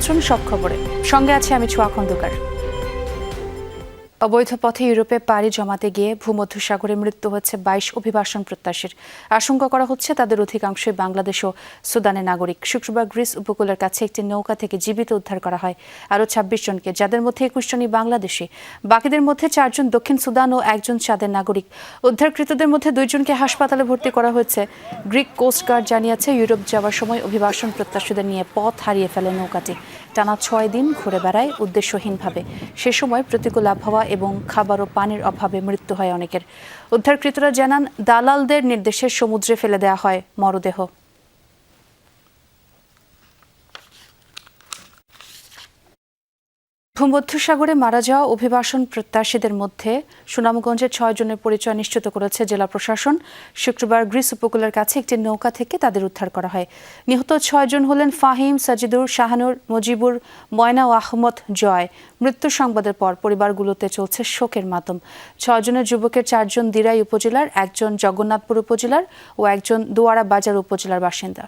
আমন্ত্রণ সব খবরে, সঙ্গে আছে আমি ছোঁয়া খন্দকার। অবৈধ পথে ইউরোপে পাড়ি জমাতে গিয়ে ভূমধ্যসাগরে মৃত্যু হচ্ছে 22 অভিবাসন প্রত্যাশীর। আশঙ্কা করা হচ্ছে তাদের অধিকাংশই বাংলাদেশ ও সুদানের নাগরিক। শুক্রবার গ্রিস উপকূলের কাছে একটি নৌকা থেকে জীবিত উদ্ধার করা হয় আরও 26 জনকে, যাদের মধ্যে 21 জনই বাংলাদেশি। বাকিদের মধ্যে 4 জন দক্ষিণ সুদান ও 1 জন চাঁদের নাগরিক। উদ্ধারকৃতদের মধ্যে 2 জনকে হাসপাতালে ভর্তি করা হয়েছে। গ্রিক কোস্টগার্ড জানিয়েছে, ইউরোপ যাওয়ার সময় অভিবাসন প্রত্যাশীদের নিয়ে পথ হারিয়ে ফেলে নৌকাটি। টানা 6 দিন ঘুরে বেড়ায় উদ্দেশ্যহীনভাবে। সে সময় প্রতিকূল আবহাওয়া এবং খাবার ও পানির অভাবে মৃত্যু হয় অনেকের। উদ্ধারকৃতরা জানান, দালালদের নির্দেশে সমুদ্রে ফেলে দেওয়া হয় মরদেহ। ভূমধ্যসাগরে মারা যাওয়া অভিবাসন প্রত্যাশীদের মধ্যে সুনামগঞ্জের 6 জনের পরিচয় নিশ্চিত করেছে জেলা প্রশাসন। শুক্রবার গ্রিস উপকূলের কাছে একটি নৌকা থেকে তাদের উদ্ধার করা হয়। নিহত 6 জন হলেন ফাহিম, সাজিদুর, শাহানুর, মুজিবুর, ময়না ও আহমদ জয়। মৃত্যুর সংবাদের পর পরিবারগুলোতে চলছে শোকের মাতম। 6 জনের যুবকের 4 জন দিরাই উপজেলার, 1 জন জগন্নাথপুর উপজেলার ও 1 জন দুয়ারা বাজার উপজেলার বাসিন্দা।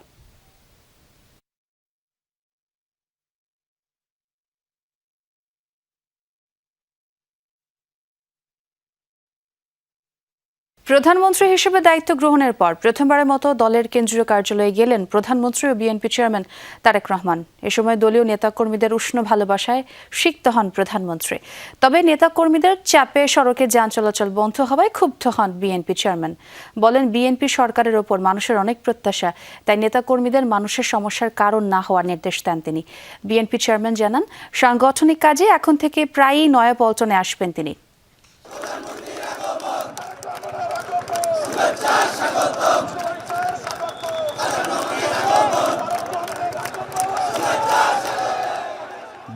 প্রধানমন্ত্রী হিসেবে দায়িত্ব গ্রহণের পর প্রথমবারের মতো দলের কেন্দ্রীয় কার্যালয়ে গেলেন প্রধানমন্ত্রী ও বিএনপি চেয়ারম্যান তারেক রহমান। এ সময় দলীয় নেতাকর্মীদের উষ্ণ ভালোবাসায় সিক্ত হন প্রধানমন্ত্রী। তবে নেতাকর্মীদের চাপে সড়কে যান চলাচল বন্ধ হওয়ায় ক্ষুব্ধ হন বিএনপি চেয়ারম্যান। বলেন, বিএনপি সরকারের ওপর মানুষের অনেক প্রত্যাশা, তাই নেতাকর্মীদের মানুষের সমস্যার কারণ না হওয়ার নির্দেশ দেন তিনি। বিএনপি চেয়ারম্যান জানান, সাংগঠনিক কাজে এখন থেকে প্রায়ই নয়াপল্টনে আসবেন তিনি।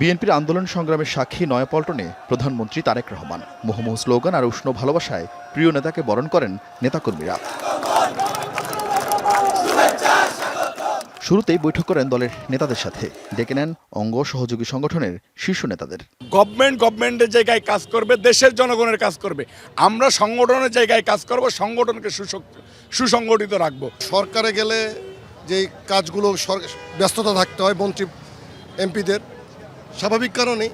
বিএনপির আন্দোলন সংগ্রামের সাক্ষী নয়াপল্টনে প্রধানমন্ত্রী তারেক রহমান। মুহুর্মুহু স্লোগান আর উষ্ণ ভালোবাসায় প্রিয় নেতাকে বরণ করেন নেতাকর্মীরা। শুরুতেই বৈঠক করেন দলের নেতাদের সাথে, ডেকে নেন অঙ্গ সহযোগী সংগঠনের শীর্ষ নেতাদের। গভর্নমেন্টের জায়গায় কাজ করবে, দেশের জনগণের কাজ করবে। আমরা সংগঠনের জায়গায় কাজ করব, সংগঠনকে সুসংগঠিত রাখবো। সরকারে গেলে যে কাজগুলো ব্যস্ততা থাকতে হয় মন্ত্রী এমপিদের, স্বাভাবিক কারণেই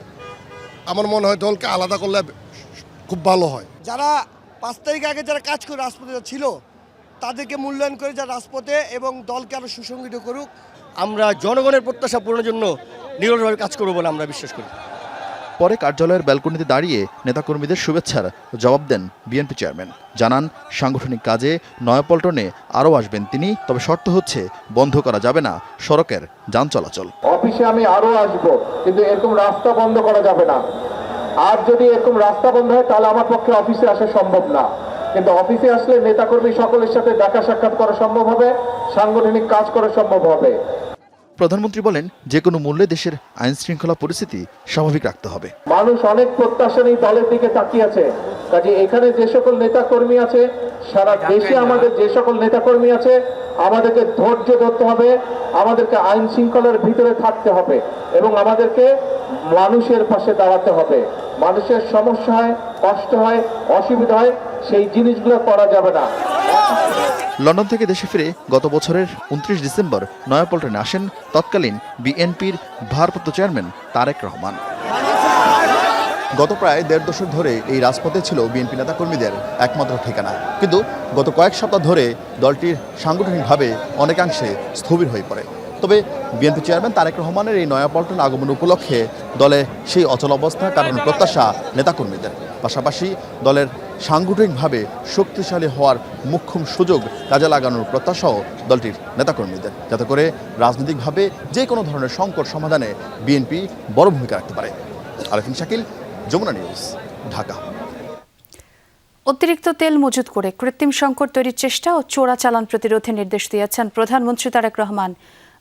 আমার মনে হয় দলকে আলাদা করলে খুব ভালো হয়। যারা 5 তারিখ আগে যারা কাজ করে রাজপথে ছিল তাদেরকে মূল্যায়ন করে যারা রাজপথে এবং দলকে আরো সুসংগঠিত করুক। আমরা জনগণের প্রত্যাশা পূরণের জন্য নিরলসভাবে কাজ করব বলে আমরা বিশ্বাস করি। পরে কার্যালয়ের ব্যালকনিতে দাঁড়িয়ে নেতাকর্মীদের শুভেচ্ছার জবাব দেন বিএনপি চেয়ারম্যান। জানান, সাংগঠনিক কাজে নয়াপল্টনে আরও আসবেন তিনি, তবে শর্ত হচ্ছে বন্ধ করা যাবে না সড়কের যান চলাচল। অফিসে আমি আরও আসব, কিন্তু এরকম রাস্তা বন্ধ করা যাবে না। আর যদি এরকম রাস্তা বন্ধ হয় তাহলে আমার পক্ষে অফিসে আসা সম্ভব না। কিন্তু অফিসে আসলে নেতাকর্মী সকলের সাথে দেখা সাক্ষাৎ করা সম্ভব হবে, সাংগঠনিক কাজ করা সম্ভব হবে। প্রধানমন্ত্রী বলেন, যে কোনো মূল্যে দেশের আইন শৃঙ্খলা পরিস্থিতি স্বাভাবিক রাখতে হবে। মানুষ অনেক প্রত্যাশা নিয়ে দলের দিকে তাকিয়ে আছে। কাজে এখানে যে সকল নেতাকর্মী আছে, সারা দেশে আমাদের যে সকল নেতাকর্মী আছে, আমাদেরকে ধৈর্য ধরতে হবে, আমাদেরকে আইন শৃঙ্খলার ভিতরে থাকতে হবে এবং আমাদেরকে মানুষের পাশে দাঁড়াতে হবে। মানুষের সমস্যা হয়, কষ্ট হয়, অসুবিধা হয়, সেই জিনিসগুলো করা যাবে না। লন্ডন থেকে দেশে ফিরে গত বছরের 29 ডিসেম্বর নয়াপল্টনে আসেন তৎকালীন বিএনপির ভারপ্রাপ্ত চেয়ারম্যান তারেক রহমান। গত প্রায় 1.5 দশক ধরে এই রাজপথে ছিল বিএনপি নেতাকর্মীদের একমাত্র ঠিকানা। কিন্তু গত কয়েক সপ্তাহ ধরে দলটির সাংগঠনিকভাবে অনেকাংশে স্থবির হয়ে পড়ে। তবে বিএনপি চেয়ারম্যান তারেক রহমানের এই নয়াপল্টন আগমন উপলক্ষে দলে সেই অচল অবস্থা কারণ প্রত্যাশা নেতাকর্মীদের। পাশাপাশি দলের সাংগঠনিকভাবে শক্তিশালী হওয়ার মোক্ষম সুযোগ কাজে লাগানোর প্রত্যাশাও দলটির নেতাকর্মীদের, যাতে করে রাজনৈতিকভাবে যে কোনো ধরনের সংকট সমাধানে বিএনপি বড় ভূমিকা রাখতে পারে। আরিফিন শাকিল, যমুনা নিউজ, ঢাকা। অতিরিক্ত তেল মজুত করে কৃত্রিম সংকট তৈরির চেষ্টা ও চোরাচালান প্রতিরোধে নির্দেশ দিয়েছেন প্রধানমন্ত্রী তারেক রহমান।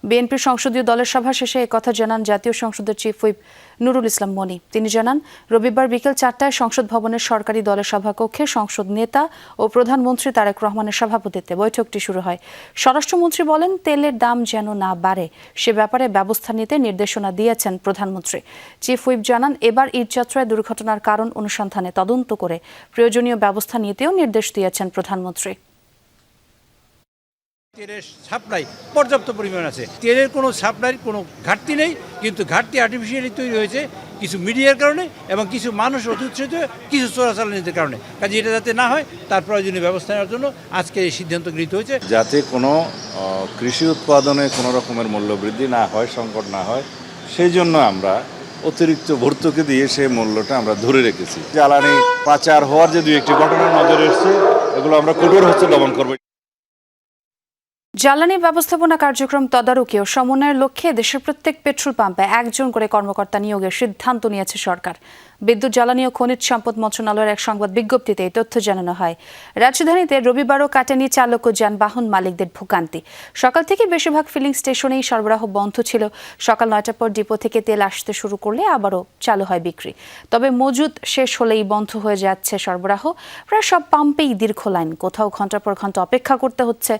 বিএনপি সংসদীয় দলের সভা শেষে একথা জানান জাতীয় সংসদের চিফ হুইপ নুরুল ইসলাম মনি। তিনি জানান, রবিবার বিকেল 4টায় সংসদ ভবনের সরকারি দলের সভাকক্ষে সংসদ নেতা ও প্রধানমন্ত্রী তারেক রহমানের সভাপতিত্বে বৈঠকটি শুরু হয়। স্বরাষ্ট্রমন্ত্রী বলেন, তেলের দাম যেন না বাড়ে সে ব্যাপারে ব্যবস্থা নিতে নির্দেশনা দিয়েছেন প্রধানমন্ত্রী। চিফ হুইপ জানান, এবার ঈদযাত্রায় দুর্ঘটনার কারণ অনুসন্ধানে তদন্ত করে প্রয়োজনীয় ব্যবস্থা নিতেও নির্দেশ দিয়েছেন প্রধানমন্ত্রী। তেলের সাপ্লাই পর্যাপ্ত পরিমাণ আছে, তেলের কোনো সাপ্লাইয়ের কোনো ঘাটতি নেই, কিন্তু ঘাটতি আর্টিফিশিয়ালি তৈরি হয়েছে কিছু মিডিয়ার কারণে এবং কিছু মানুষ অতিউৎসাহিত কিছু চোরাচালানিদের কারণে। কাজে এটা যাতে না হয় তার প্রয়োজনীয় ব্যবস্থা নেওয়ার জন্য আজকে এই সিদ্ধান্ত গৃহীত হয়েছে। যাতে কোনো কৃষি উৎপাদনে কোনো রকমের মূল্যবৃদ্ধি না হয়, সংকট না হয়, সেই জন্য আমরা অতিরিক্ত ভর্তুকি দিয়ে সেই মূল্যটা আমরা ধরে রেখেছি। জ্বালানি পাচার হওয়ার যে দুই একটি ঘটনার নজরে এসছে, এগুলো আমরা কঠোর হস্তে দমন করব। জ্বালানি ব্যবস্থাপনা কার্যক্রম তদারকি ও সমন্বয়ের লক্ষ্যে দেশের প্রত্যেক পেট্রোল পাম্পে একজন করে কর্মকর্তা নিয়োগের সিদ্ধান্ত নিয়েছে সরকার। বিদ্যুৎ, জ্বালানি ও খনিজ সম্পদ মন্ত্রণালয়ের এক সংবাদ বিজ্ঞপ্তিতে এই তথ্য জানানো হয়। রাজধানীতে রবিবারও কাটেনি চালক ও যানবাহন মালিকদের ভোগান্তি। সকাল থেকে বেশিরভাগ ফিলিং স্টেশনেই সরবরাহ বন্ধ ছিল। সকাল 9টার পর ডিপো থেকে তেল আসতে শুরু করলে আবারও চালু হয় বিক্রি। তবে মজুদ শেষ হলেই বন্ধ হয়ে যাচ্ছে সরবরাহ। প্রায় সব পাম্পেই দীর্ঘ লাইন, কোথাও ঘন্টার পর ঘন্টা অপেক্ষা করতে হচ্ছে।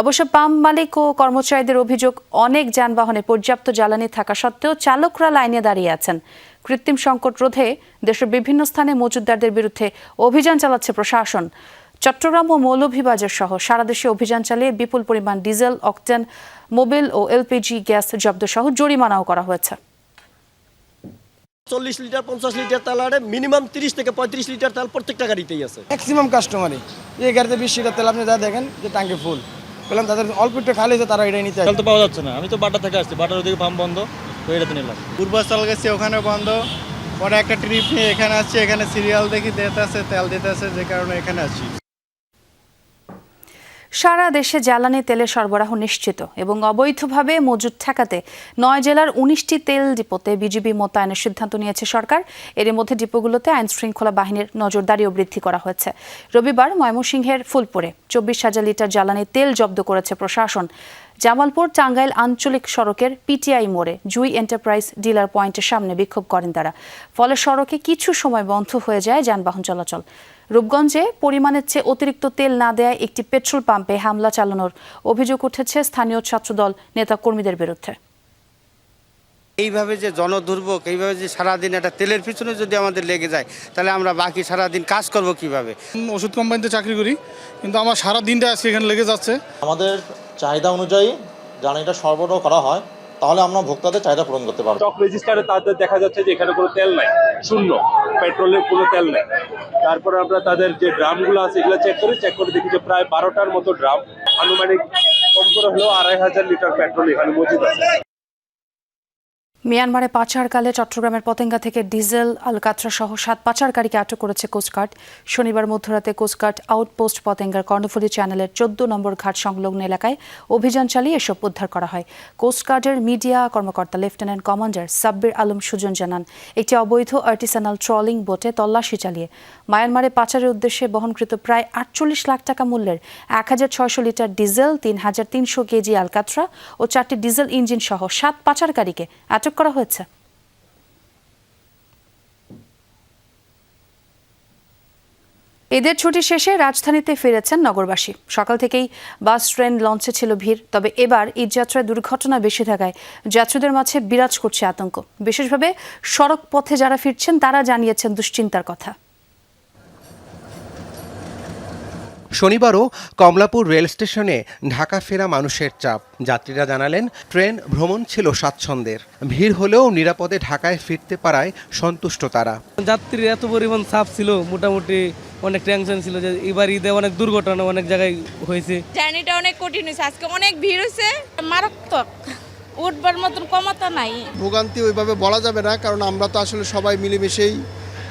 অবশ্য পাম্প মালিক ও কর্মচারীদের অভিযোগ, অনেক যানবাহনে পর্যাপ্ত জ্বালানি থাকা সত্ত্বেও চালকরা লাইনে দাঁড়িয়ে আছেন। কৃত্রিম সংকট রোধে দেশের বিভিন্ন স্থানে মজুতদারদের বিরুদ্ধে অভিযান চালাচ্ছে প্রশাসন। চট্টগ্রাম ও মৌলভীবাজার সহ সারা দেশে অভিযান চালিয়ে বিপুল পরিমাণ ডিজেল, অকটেন, মোবিল ও এলপিজি গ্যাস জব্দ সহ জরিমানাও করা হয়েছে। 40 লিটার 50 লিটার তেল আরে মিনিমাম 30 থেকে 35 লিটার তেল প্রত্যেকটা গাড়িতেই আছে। ম্যাক্সিমাম কাস্টমারই এই গাড়িতে 20 লিটার তেল আপনি যা দেখেন যে ট্যাঙ্কি ফুল, বললাম তাদের অল্প একটু খালি আছে, তারা এটাই নিতে তেল তো পাওয়া যাচ্ছে না। আমি তো বাটা থেকে আসছি, বাটার ওদিকে পাম্প বন্ধ, তো এটাতে নিলাম। পূর্বাচল গেছি, ওখানে বন্ধ। পরে একটা ট্রিপ নিয়ে এখানে আসছি, এখানে সিরিয়াল দেখি দিতে আছে, তেল দিতে আছে, যে কারণে এখানে আসছি। সারা দেশে জ্বালানি তেলের সরবরাহ নিশ্চিত এবং অবৈধভাবে মজুত ঠেকাতে 9 জেলার 19টি তেল ডিপোতে বিজিবি মোতায়েনের সিদ্ধান্ত নিয়েছে সরকার। এর মধ্যে ডিপোগুলোতে আইন শৃঙ্খলা বাহিনীর নজরদারিও বৃদ্ধি করা হয়েছে। রবিবার ময়মনসিংহের ফুলপুরে 24,000 লিটার জ্বালানি তেল জব্দ করেছে প্রশাসন। জামালপুর টাঙ্গাইল আঞ্চলিক সড়কের পিটিআই মোড়ে জুই এন্টারপ্রাইজ ডিলার পয়েন্টের সামনে বিক্ষোভ করেন তারা। ফলে সড়কে কিছু সময় বন্ধ হয়ে যায় যানবাহন চলাচল। রূপগঞ্জে পরিমাণের চেয়ে অতিরিক্ত তেল না দেয় একটি পেট্রোল পাম্পে হামলা চালানোর অভিযোগ উঠেছে স্থানীয় ছাত্রদল নেতাকর্মীদের বিরুদ্ধে। এইভাবে যে জনদুর্ভোগ, এইভাবে যে সারাদিন একটা তেলের পিছনে যদি আমাদের লেগে যায়, তাহলে আমরা বাকি সারাদিন কাজ করব কিভাবে? ওষুধ কোম্পানিতে চাকরি করি, কিন্তু আমার সারা দিনটা আজকে এখানে লেগে যাচ্ছে। আমাদের চাহিদা অনুযায়ী জ্বালানিটা সরবরাহ করা হয়, তাহলে আমরা ভোক্তাদের চাহিদা পূরণ করতে পারবো। স্টক রেজিস্টারে তাদের দেখা যাচ্ছে যে এখানে কোনো তেল নাই, শূন্য, পেট্রোলের কোনো তেল নাই। তারপরে আমরা তাদের যে ড্রামগুলো আছে এগুলো চেক করে দেখি যে প্রায় 12টার মতো ড্রাম, আনুমানিক কম করে হলেও 2,500 লিটার পেট্রোল এখানে মজুদ আছে। মিয়ানমারে পাচারকালে চট্টগ্রামের পতেঙ্গা থেকে ডিজেল, আলকাতরা সহ 7 পাচারকারীকে আটক করেছে কোস্টগার্ড। শনিবার মধ্যরাতে কোস্টগার্ড আউটপোস্ট পতেঙ্গার কর্ণফুলী চ্যানেলের 14 নম্বর ঘাট সংলগ্ন এলাকায় অভিযান চালিয়ে এসব উদ্ধার করা হয়। কোস্টগার্ডের মিডিয়া কর্মকর্তা লেফটেন্যান্ট কমান্ডার সাব্বির আলম সুজন জানান, একটি অবৈধ আর্টিসানাল ট্রলিং বোটে তল্লাশি চালিয়ে মায়ানমারে পাচারের উদ্দেশ্যে বহনকৃত প্রায় 48 লাখ টাকা মূল্যের 1,600 লিটার ডিজেল, 3,300 কেজি আলকাতরা ও 4টি ডিজেল ইঞ্জিন সহ 7 পাচারকারীকে আটক করা হয়েছে। ঈদের ছুটি শেষে রাজধানীতে ফিরেছেন নগরবাসী। সকাল থেকেই বাস, ট্রেন, লঞ্চে ছিল ভিড়। তবে এবার ঈদযাত্রায় দুর্ঘটনা বেশি থাকায় যাত্রীদের মাঝে বিরাজ করছে আতঙ্ক। বিশেষভাবে সড়ক পথে যারা ফিরছেন তারা জানিয়েছেন দুশ্চিন্তার কথা। শনিবারও কমলাপুর রেল স্টেশনে ঢাকা ফেরা মানুষের চাপ। যাত্রীরা জানালেন ট্রেন ভ্রমণ ছিল স্বাচ্ছন্দ্যের। ভিড় হলেও নিরাপদে ঢাকায় ফিরতে পারায় সন্তুষ্ট তারা। যাত্রীর এত পরিমাণ চাপ ছিল, মোটামুটি অনেক টেনশন ছিল যে এবার ঈদে অনেক দুর্ঘটনা অনেক জায়গায় হয়েছে। জার্নিটা অনেক কঠিন হয়েছে, আজকে অনেক ভিড় হয়েছে, মারাত্মক, উঠবার মতন ক্ষমতা নাই। ভোগান্তি ওইভাবে বলা যাবে না, কারণ আমরা তো আসলে সবাই মিলেমিশেই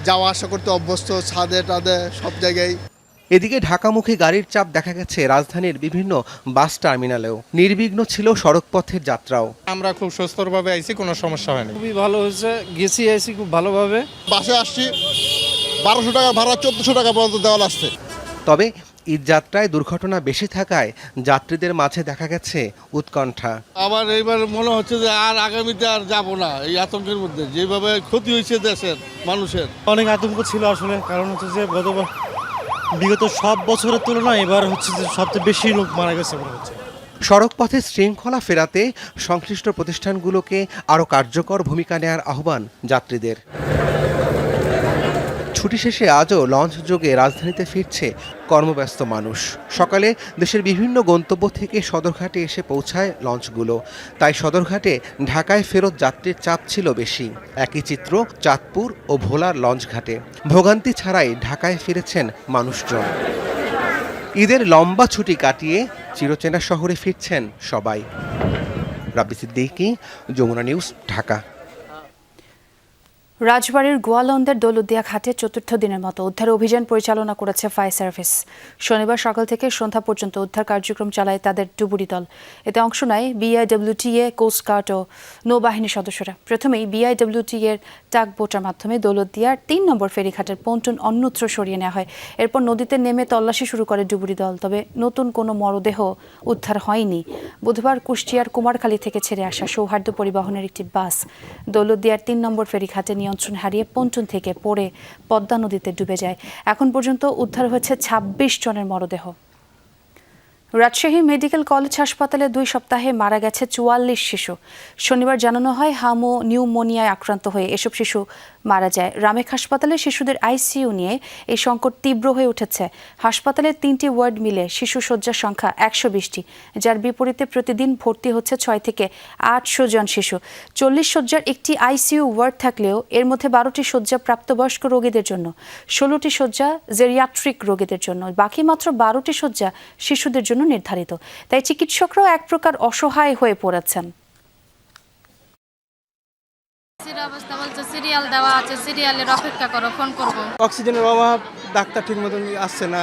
যাওয়া আসা করতে অভ্যস্ত, ছাদে টাদে সব জায়গায়। এদিকে ঢাকামুখী গাড়ির চাপ দেখা গেছে রাজধানীর বিভিন্ন বাস টার্মিনালেও। নির্বিঘ্ন ছিল সড়কপথের যাত্রাও। আমরা খুব সুস্থভাবে আইছি, কোনো সমস্যা হয়নি। খুবই ভালো হয়েছে, গেছি আইছি খুব ভালোভাবে। বাসে আসছি 1200 টাকা ভাড়া, 1400 টাকা পর্যন্ত দেওয়া লাগছে। তবে ঈদযাত্রায় দুর্ঘটনা বেশি থাকায় যাত্রীদের মাঝে দেখা গেছে উৎকণ্ঠা। আবার এইবার মনে হচ্ছে যে আর আগামীতে আর যাব না, এই আতঙ্কের মধ্যে যেভাবে ক্ষতি হয়েছে দেশের মানুষের। অনেক আতঙ্ক ছিল আসলে, কারণ হচ্ছে যে বিগত সব বছরের তুলনায় এবার হচ্ছে যে সবচেয়ে বেশি লোক মারা গেছে মনে হচ্ছে। সড়কপথে শৃঙ্খলা ফেরাতে সংশ্লিষ্ট প্রতিষ্ঠানগুলোকে আরও কার্যকর ভূমিকা নেওয়ার আহ্বান যাত্রীদের। ছুটি শেষে আজও লঞ্চ যোগে রাজধানীতে ফিরছে কর্মব্যস্ত মানুষ। সকালে দেশের বিভিন্ন গন্তব্য থেকে সদরঘাটে এসে পৌঁছায় লঞ্চগুলো, তাই সদরঘাটে ঢাকায় ফেরত যাত্রীর চাপ ছিল বেশি। একই চিত্র চাঁদপুর ও ভোলার লঞ্চঘাটে, ভোগান্তি ছাড়াই ঢাকায় ফিরেছেন মানুষজন। ঈদের লম্বা ছুটি কাটিয়ে চিরচেনা শহরে ফিরছেন সবাই। রাব্বি সিদ্দিকী, যমুনা নিউজ, ঢাকা। রাজবাড়ীর গোয়ালন্দের দৌলতদিয়া ঘাটে চতুর্থ দিনের মতো উদ্ধার অভিযান পরিচালনা করেছে ফায়ার সার্ভিস। শনিবার সকাল থেকে সন্ধ্যা পর্যন্ত উদ্ধার কার্যক্রম চালায় তাদের ডুবুরি দল। এতে অংশ নেয় বিআইডব্লিউটিএ, কোস্টগার্ড ও নৌবাহিনীর সদস্যরা। প্রথমেই বিআইডব্লিউটি এর টাগবোটের মাধ্যমে দৌলতদিয়ার ৩ নম্বর ফেরিঘাটের পন্টুন অন্যত্র সরিয়ে নেওয়া হয়। এরপর নদীতে নেমে তল্লাশি শুরু করে ডুবুরি দল, তবে নতুন কোনো মরদেহ উদ্ধার হয়নি। বুধবার কুষ্টিয়ার কুমারখালী থেকে ছেড়ে আসা সৌহার্দ্য পরিবহনের একটি বাস দৌলতদিয়ার ৩ নম্বর ফেরিঘাটে নিয়ন্ত্রণ হারিয়ে পন্টুন থেকে পড়ে পদ্মা নদীতে ডুবে যায়। এখন পর্যন্ত উদ্ধার হয়েছে ২৬ জনের মরদেহ। রাজশাহী মেডিকেল কলেজ হাসপাতালে ২ সপ্তাহে মারা গেছে ৪৪ শিশু। শনিবার জানানো হয় হামো নিউমোনিয়ায় আক্রান্ত হয়ে এসব শিশু মারা যায়। রামেক হাসপাতালে শিশুদের আইসিইউ নিয়ে এই সংকট তীব্র হয়ে উঠেছে। হাসপাতালের ৩টি ওয়ার্ড মিলে শিশু শয্যার সংখ্যা ১২০টি, যার বিপরীতে প্রতিদিন ভর্তি হচ্ছে ৬ থেকে ৮০০ জন শিশু। ৪০ শয্যার একটি আইসিইউ ওয়ার্ড থাকলেও এর মধ্যে ১২টি শয্যা প্রাপ্তবয়স্ক রোগীদের জন্য, ১৬টি শয্যা জেরিয়াট্রিক রোগীদের জন্য, বাকি মাত্র 12টি শয্যা শিশুদের জন্য নির্ধারিত। তাই চিকিৎসকরাও এক প্রকার অসহায় হয়ে পড়েছেন। অবস্থা বলছে সিরিয়াল দেওয়া আছে, সিরিয়ালের অপেক্ষা করো, ফোন করব। অক্সিজেনের অভাব, ডাক্তার ঠিক মতন আসছে না,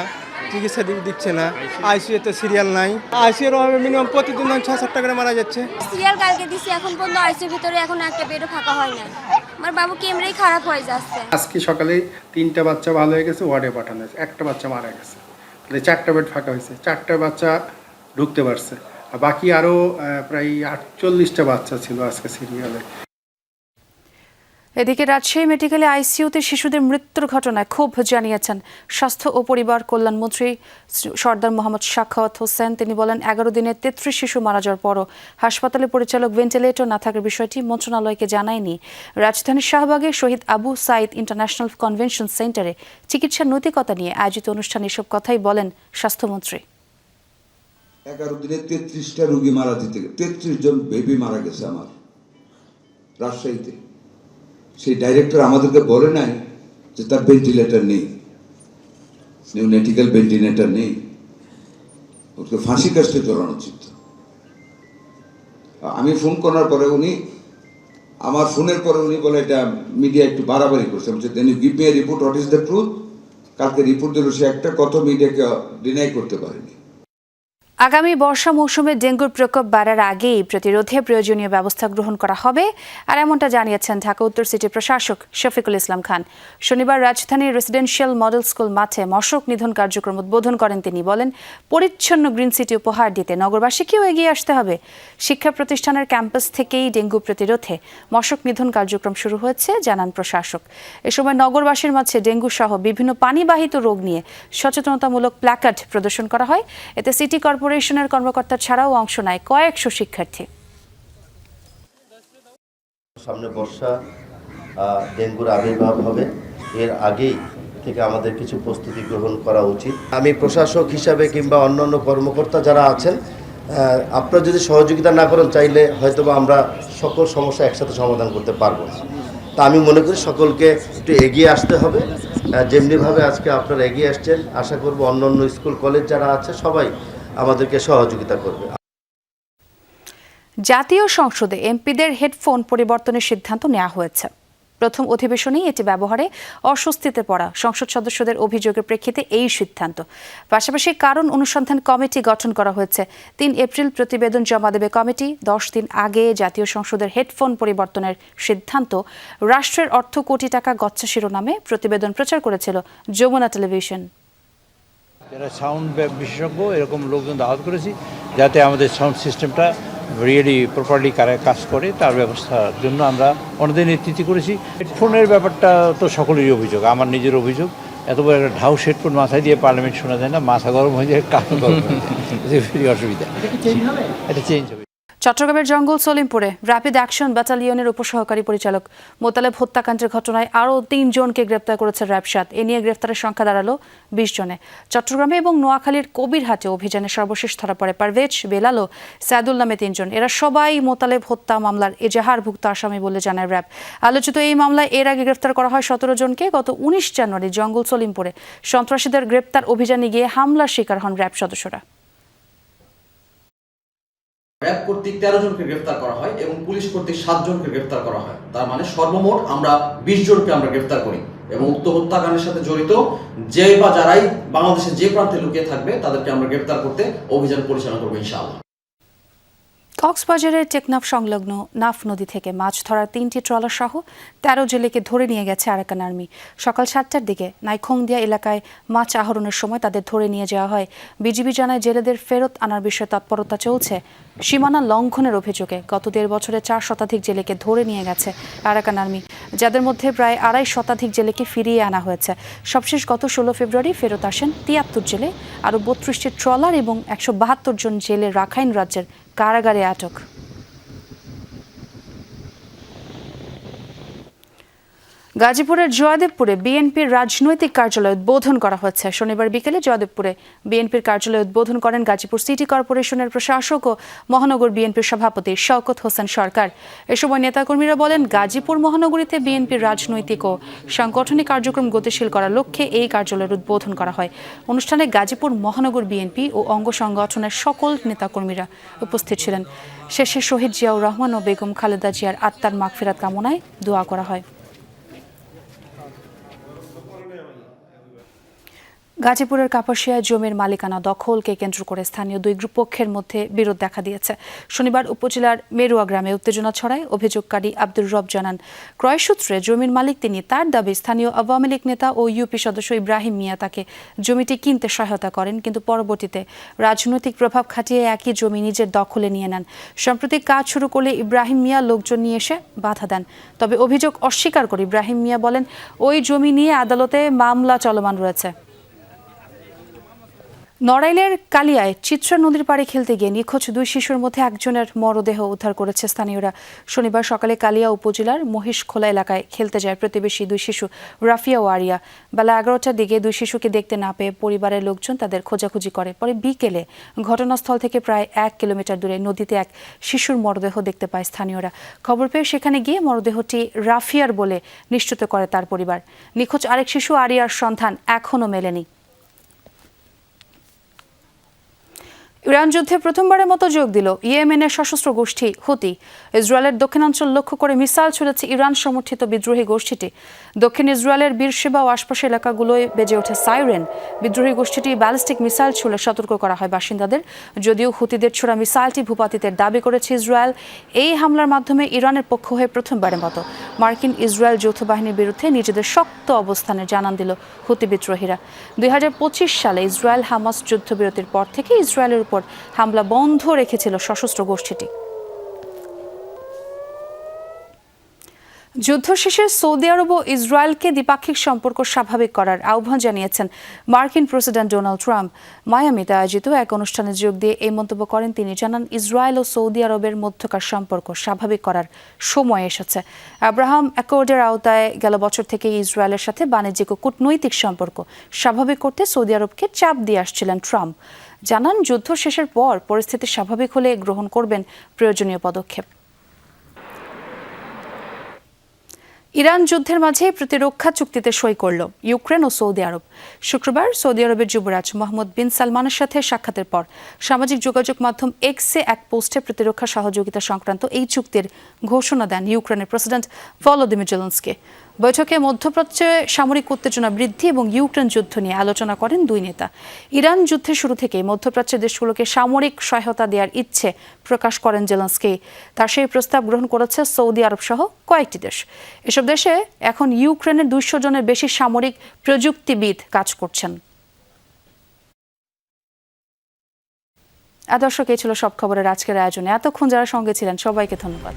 চিকিৎসা দিচ্ছে না, আইসিইউতে সিরিয়াল নাই। আইসিইউর অভাবে মিনিমাম প্রতিদিন ৬-৭টা করে মারা যাচ্ছে। সিরিয়াল কালকে দিছি, এখন পর্যন্ত আইসিইউর ভিতরে এখন একটা বেডও ফাঁকা হয় না। আমার বাবু কি এমনি খারাপ হয়ে যাচ্ছে। আজকে সকালে ৩টা বাচ্চা ভালো হয়ে গেছে, ওয়ার্ডে পাঠানো হয়েছে, একটা বাচ্চা মারা গেছে। 4টা বেড ফাঁকা হয়েছে, 4টা বাচ্চা ঢুকতে পারছে, আর বাকি আরও প্রায় ৪৮টা বাচ্চা ছিল আজকে সিরিয়ালে। এদিকে রাজশাহী মেডিকেলে আইসিইউতে শিশুদের মৃত্যুর ঘটনায় ক্ষোভ জানিয়েছেন স্বাস্থ্য ও পরিবার কল্যাণমন্ত্রী সরদার মোহাম্মদ সাখাওয়াত হোসেন। তিনি বলেন, ১১ দিনে ৩৩ শিশু মারা যাওয়ার পরও হাসপাতালে পরিচালক ভেন্টিলেটর না থাকার বিষয়টি মন্ত্রণালয়কে জানায়নি। রাজধানীর শাহবাগে শহীদ আবু সাইদ ইন্টারন্যাশনাল কনভেনশন সেন্টারে চিকিৎসার নৈতিকতা নিয়ে আয়োজিত অনুষ্ঠানে এসব কথাই বলেন স্বাস্থ্যমন্ত্রী। ১১ দিনে ৩৩টা রোগী মারা যেতে, ৩৩ জন বেবি মারা গেছে আমার রাজশাহীতে। সেই ডাইরেক্টর আমাদেরকে বলে নাই যে তার ভেন্টিলেটর নেই, নিউনেটিক্যাল ভেন্টিলেটর নেই। ওকে ফাঁসি কাস্টে চড়ানো উচিত। আমি ফোন করার পরে উনি, আমার ফোনের পরে উনি বলে এটা মিডিয়া একটু বাড়াবাড়ি করছে। আমি then you give me a report, what is the truth. কালকে রিপোর্ট দিল, সে একটা কত মিডিয়াকে ডিনাই করতে পারেনি। আগামী বর্ষা মৌসুমে ডেঙ্গুর প্রকোপ বাড়ার আগেই প্রতিরোধে প্রয়োজনীয় ব্যবস্থা গ্রহণ করা হবে, আর এমনটা জানিয়েছেন ঢাকা উত্তর সিটি প্রশাসক শফিকুল ইসলাম খান। শনিবার রাজধানীর রেসিডেন্সিয়াল মডেল স্কুল মাঠে মশক নিধন কার্যক্রম উদ্বোধন করেন তিনি। বলেন, পরিচ্ছন্ন গ্রিন সিটি উপহার দিতে নগরবাসীকেও এগিয়ে আসতে হবে। শিক্ষা প্রতিষ্ঠানের ক্যাম্পাস থেকেই ডেঙ্গু প্রতিরোধে মশক নিধন কার্যক্রম শুরু হয়েছে জানান প্রশাসক। এ সময় নগরবাসীর মাঝে ডেঙ্গু সহ বিভিন্ন পানিবাহিত রোগ নিয়ে সচেতনতামূলক প্ল্যাকার্ড প্রদর্শন করা হয়। এতে সিটি কর্পোরেশনের কর্মকর্তা ছাড়াও অংশ নেয় কয়েকশো শিক্ষার্থী। সামনে বর্ষা, ডেঙ্গুর আবির্ভাব হবে, এর আগেই থেকে আমাদের কিছু প্রস্তুতি গ্রহণ করা উচিত। আমি প্রশাসক হিসাবে কিংবা অন্যান্য কর্মকর্তা যারা আছেন, আপনারা যদি সহযোগিতা না করেন, চাইলে হয়তোবা আমরা সকল সমস্যা একসাথে সমাধান করতে পারবো না। তা আমি মনে করি সকলকে একটু এগিয়ে আসতে হবে। যেমনিভাবে আজকে আপনারা এগিয়ে আসছেন, আশা করব অন্যান্য স্কুল কলেজ যারা আছে সবাই আমাদেরকে সহযোগিতা করবে। জাতীয় সংসদে এমপিদের হেডফোন পরিবর্তনের সিদ্ধান্ত নেওয়া হয়েছে। প্রথম অধিবেশনেই এটি ব্যবহারে অস্বস্তিতে পড়া সংসদ সদস্যদের অভিযোগের প্রেক্ষিতে এই সিদ্ধান্ত। পাশাপাশি কারণ অনুসন্ধান কমিটি গঠন করা হয়েছে। ৩ এপ্রিল প্রতিবেদন জমা দেবে কমিটি। 10 দিন আগে জাতীয় সংসদের হেডফোন পরিবর্তনের সিদ্ধান্ত রাষ্ট্রের অর্থ কোটি টাকা গচ্ছা শিরোনামে প্রতিবেদন প্রচার করেছিল যমুনা টেলিভিশন। যারা সাউন্ড বিশেষজ্ঞ এরকম লোকজন দাওয়াত করেছি, যাতে আমাদের সাউন্ড সিস্টেমটা রিয়েলি প্রপারলি কাজ করে, তার ব্যবস্থার জন্য আমরা অন্যদের নেতৃত্ব করেছি। হেডফোনের ব্যাপারটা তো সকলেরই অভিযোগ, আমার নিজের অভিযোগ। এত বড় একটা ঢাউস হেডফোন মাথায় দিয়ে পার্লামেন্ট শোনা যায় না, মাথা গরম হয়ে যায়, কান গরম হয়ে যায়, অসুবিধা। এটা চেঞ্জ হবে। চট্টগ্রামের জঙ্গল সলিমপুরে র্যাপিড অ্যাকশন ব্যাটালিয়নের উপসহকারী পরিচালক মোতালেব হত্যাকাণ্ডের ঘটনায় আরও ৩ জনকে গ্রেপ্তার করেছে র্যাব ৭। এ নিয়ে গ্রেপ্তারের সংখ্যা দাঁড়ালো ২০ জনে। চট্টগ্রামে এবং নোয়াখালীর কবিরহাটে অভিযানে সর্বশেষ ধরা পড়ে পারভেজ, বেলাল ও সাদুল নামে ৩ জন। এরা সবাই মোতালেব হত্যা মামলার এজাহারভুক্ত আসামি বলে জানায় র্যাব। আলোচিত এই মামলায় এর আগে গ্রেপ্তার করা হয় ১৭ জনকে। গত ১৯ জানুয়ারি জঙ্গল সলিমপুরে সন্ত্রাসীদের গ্রেপ্তার অভিযানে গিয়ে হামলার শিকার হন র্যাব সদস্যরা। র্যাব কর্তৃক ১৩ জনকে গ্রেফতার করা হয় এবং পুলিশ কর্তৃক ৭ জনকে গ্রেফতার করা হয়। তার মানে সর্বমোট আমরা ২০ জনকে আমরা গ্রেফতার করি এবং উক্ত হত্যাকাণ্ডের সাথে জড়িত যে বা যারাই বাংলাদেশের যে প্রান্তে লুকিয়ে থাকবে তাদেরকে আমরা গ্রেফতার করতে অভিযান পরিচালনা করবো ইনশাআল্লাহ। কক্সবাজারের টেকনাফ সংলগ্ন নাফ নদী থেকে মাছ ধরার ৩টি ট্রলার সহ ১৩ জেলেকে ধরে নিয়ে গেছে আরাকান আর্মি। সকাল ৭টার দিকে নাইখংদিয়া এলাকায় মাছ আহরণের সময় তাদের ধরে নিয়ে যাওয়া হয়। বিজিবি জানায় জেলেদের ফেরত আনার বিষয়ে তৎপরতা চলছে। সীমানা লঙ্ঘনের অভিযোগে গত ১.৫ বছরে ৪ শতাধিক জেলেকে ধরে নিয়ে গেছে আরাকান আর্মি, যাদের মধ্যে প্রায় ২.৫ শতাধিক জেলেকে ফিরিয়ে আনা হয়েছে। সবশেষ গত ১৬ ফেব্রুয়ারি ফেরত আসেন ৭৩ জেলে। আরও ৩২টি ট্রলার এবং ১৭২ জন জেলে রাখাইন রাজ্যের কারাগারে আটক। গাজীপুরের জয়দেবপুরে বিএনপির রাজনৈতিক কার্যালয় উদ্বোধন করা হচ্ছে। শনিবার বিকেলে জয়দেবপুরে বিএনপির কার্যালয় উদ্বোধন করেন গাজীপুর সিটি কর্পোরেশনের প্রশাসক ও মহানগর বিএনপির সভাপতি শওকত হোসেন সরকার। এ সময় নেতাকর্মীরা বলেন, গাজীপুর মহানগরীতে বিএনপির রাজনৈতিক ও সাংগঠনিক কার্যক্রম গতিশীল করার লক্ষ্যে এই কার্যালয়ের উদ্বোধন করা হয়। অনুষ্ঠানে গাজীপুর মহানগর বিএনপি ও অঙ্গ সংগঠনের সকল নেতাকর্মীরা উপস্থিত ছিলেন। শেষে শহীদ জিয়াউর রহমান ও বেগম খালেদা জিয়ার আত্মার মাগফিরাত কামনায় দোয়া করা হয়। গাজীপুরের কাপাসিয়ায় জমির মালিকানা দখলকে কেন্দ্র করে স্থানীয় দুই পক্ষের মধ্যে বিরোধ দেখা দিয়েছে। শনিবার উপজেলার মেরুয়া গ্রামে উত্তেজনা ছড়ায়। অভিযোগকারী আব্দুর রব জানান, ক্রয়সূত্রে জমির মালিক তিনি। তার দাবি, স্থানীয় আওয়ামী লীগ নেতা ও ইউপি সদস্য ইব্রাহিম মিয়া তাকে জমিটি কিনতে সহায়তা করেন, কিন্তু পরবর্তীতে রাজনৈতিক প্রভাব খাটিয়ে একই জমি নিজের দখলে নিয়ে নেন। সম্প্রতি কাজ শুরু করলে ইব্রাহিম মিয়া লোকজন নিয়ে এসে বাধা দেন। তবে অভিযোগ অস্বীকার করে ইব্রাহিম মিয়া বলেন, ওই জমি নিয়ে আদালতে মামলা চলমান রয়েছে। নড়াইলের কালিয়ায় চিত্রা নদীর পাড়ে খেলতে গিয়ে নিখোঁজ 2 শিশুর মধ্যে একজনের মরদেহ উদ্ধার করেছে স্থানীয়রা। শনিবার সকালে কালিয়া উপজেলার মহিষখোলা এলাকায় খেলতে যায় প্রতিবেশী 2 শিশু রাফিয়া ও আরিয়া। বেলা 11টার দিকে 2 শিশুকে দেখতে না পেয়ে পরিবারের লোকজন তাদের খোঁজাখুঁজি করে। পরে বিকেলে ঘটনাস্থল থেকে প্রায় 1 কিলোমিটার দূরে নদীতে এক শিশুর মরদেহ দেখতে পায় স্থানীয়রা। খবর পেয়ে সেখানে গিয়ে মরদেহটি রাফিয়ার বলে নিশ্চিত করে তার পরিবার। নিখোঁজ আরেক শিশু আরিয়ার সন্ধান এখনও মেলেনি। ইরান যুদ্ধে প্রথমবারের মতো যোগ দিল ইয়েমেনের সশস্ত্র গোষ্ঠী হুতি। ইসরায়েলের দক্ষিণাঞ্চল লক্ষ্য করে মিসাইল ছুড়েছে ইরান সমর্থিত বিদ্রোহী গোষ্ঠীটি। দক্ষিণ ইসরায়েলের বীরশেবা ও আশপাশের এলাকাগুলোয় বেজে ওঠে সাইরেন। বিদ্রোহী গোষ্ঠীটি ব্যালিস্টিক মিসাইল ছুড়ে সতর্ক করা হয় বাসিন্দাদের। যদিও হুতিদের ছোড়া মিসাইলটি ভূপাতিতের দাবি করেছে ইসরায়েল। এই হামলার মাধ্যমে ইরানের পক্ষ হয়ে প্রথমবারের মতো মার্কিন ইসরায়েল যৌথ বাহিনীর বিরুদ্ধে নিজেদের শক্ত অবস্থানের জানান দিল হুতি বিদ্রোহীরা। 2025 সালে ইসরায়েল হামাস যুদ্ধবিরতির পর থেকে ইসরায়েলের উপর হামলা বন্ধ রেখেছিল সশস্ত্র গোষ্ঠীটি। যুদ্ধ শেষে সৌদি আরব ও ইসরায়েলকে দ্বিপাক্ষিক সম্পর্ক স্বাভাবিক করার আহ্বান জানিয়েছেন মার্কিন প্রেসিডেন্ট ডোনাল্ড ট্রাম্প। মায়ামিতে আয়োজিত এক অনুষ্ঠানে যোগ দিয়ে এই মন্তব্য করেন তিনি। জানান, ইসরায়েল ও সৌদি আরবের মধ্যকার সম্পর্ক স্বাভাবিক করার সময় এসেছে। আব্রাহাম অ্যাকর্ডের আওতায় গেল বছর থেকে ইসরায়েলের সাথে বাণিজ্যিক ও কূটনৈতিক সম্পর্ক স্বাভাবিক করতে সৌদি আরবকে চাপ দিয়ে আসছিলেন ট্রাম্প। জানান, যুদ্ধ শেষের পর পরিস্থিতি স্বাভাবিক হলে গ্রহণ করবেন প্রয়োজনীয় পদক্ষেপ। ইরান যুদ্ধের মাঝে প্রতিরক্ষা চুক্তিতে সই করল ইউক্রেন ও সৌদি আরব। শুক্রবার সৌদি আরবের যুবরাজ মোহাম্মদ বিন সালমানের সাথে সাক্ষাতের পর সামাজিক যোগাযোগ মাধ্যম এক্সে এক পোস্টে প্রতিরক্ষা সহযোগিতা সংক্রান্ত এই চুক্তির ঘোষণা দেন ইউক্রেনের প্রেসিডেন্ট ভলোদিমির জেলেনস্কি। বৈঠকে মধ্যপ্রাচ্যে সামরিক উত্তেজনা বৃদ্ধি এবং ইউক্রেন যুদ্ধ নিয়ে আলোচনা করেন দুই নেতা। ইরান যুদ্ধের শুরু থেকে মধ্যপ্রাচ্যের দেশগুলোকে সামরিক সহায়তা দেওয়ার ইচ্ছে প্রকাশ করেন জেলেনস্কি। তার সেই প্রস্তাব গ্রহণ করেছে সৌদি আরব সহ কয়েকটি দেশ। এসব দেশে এখন ইউক্রেনের 200 জনের বেশি সামরিক প্রযুক্তিবিদ কাজ করছেন। দর্শক, এই ছিল সব খবরের আজকের আয়োজনে। এতক্ষণ যারা সঙ্গে ছিলেন সবাইকে ধন্যবাদ।